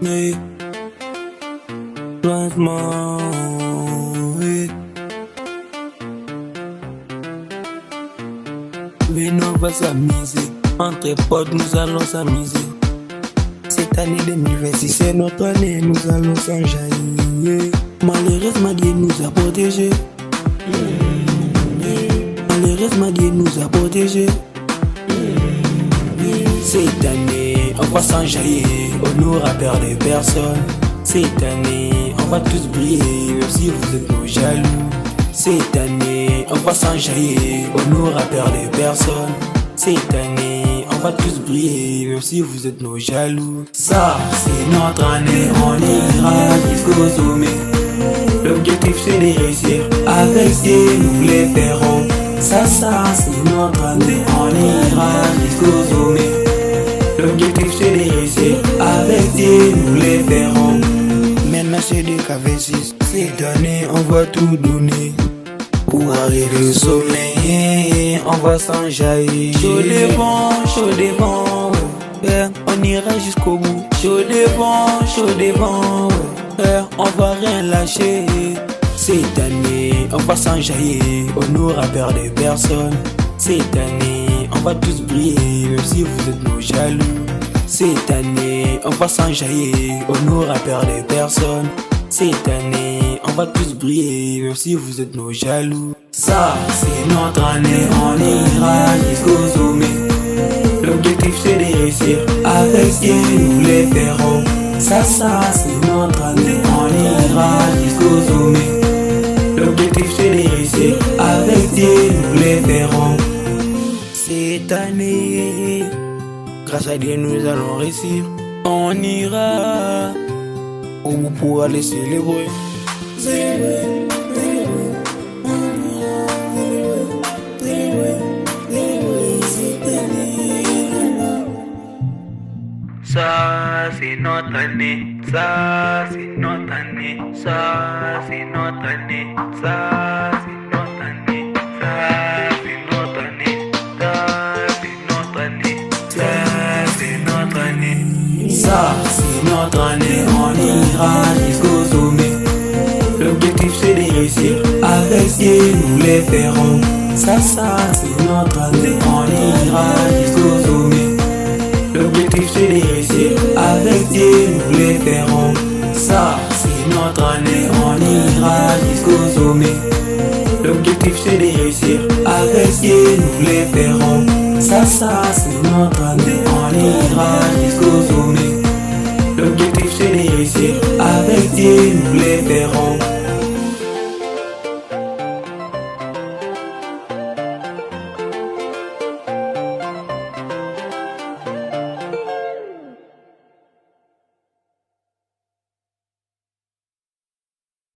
Oui, lentement, oui. Venons, on va s'amuser. Entre potes, nous allons s'amuser. Cette année 2026, c'est notre année, nous allons s'enjailler. Malheureusement, Dieu nous a protégés. Malheureusement, Dieu nous a protégés. Cette année, on va s'enjailler, on n'aura peur de personne. Cette année, on va tous briller, même si vous êtes nos jaloux. Cette année, on va s'enjailler, on n'aura peur de personne. Cette année, on va tous briller, même si vous êtes nos jaloux. Ça, c'est notre année, on ira jusqu'au sommet. L'objectif c'est de réussir, avec Dieu nous les ferons. Ça c'est notre année, on ira jusqu'au sommet. L'objectif c'est de réussir, avec Dieu nous les ferons. Maintenant c'est des KV6, cette année on va tout donner pour arriver au sommet, on va s'enjailler. Chaud devant, ouais. On ira jusqu'au bout. Chaud devant, ouais. On va rien lâcher. Cette année, on va s'enjailler, on n'aura peur de personne. Cette année, on va tous briller, même si vous êtes nos jaloux. Cette année, on va s'enjailler, on n'aura peur de personne. Cette année, on va tous briller, même si vous êtes nos jaloux. Ça, c'est notre année, on ira jusqu'au sommet. L'objectif c'est de réussir, avec Dieu nous les ferons. Ça c'est notre année, on ira jusqu'au sommet. L'objectif c'est de réussir, avec Dieu nous les ferons. Cette année, grâce à Dieu nous allons réussir. On ira au bout pour aller célébrer. Ça c'est notre année, ça c'est notre année, ça c'est notre année, ça c'est notre année, ça c'est notre année, ça c'est notre année, ça c'est notre année. Ça c'est notre année, on ira jusqu'au sommet. L'objectif c'est de réussir, avec Dieu nous les ferons. Ça c'est notre année, on ira jusqu'au sommet. L'objectif c'est de réussir, avec Dieu nous les ferons. Ça c'est notre année, on ira jusqu'au sommet. L'objectif c'est de réussir, avec Dieu nous les ferons. Ça c'est notre année, on ira jusqu'au sommet. L'objectif c'est de réussir, avec Dieu nous les ferons.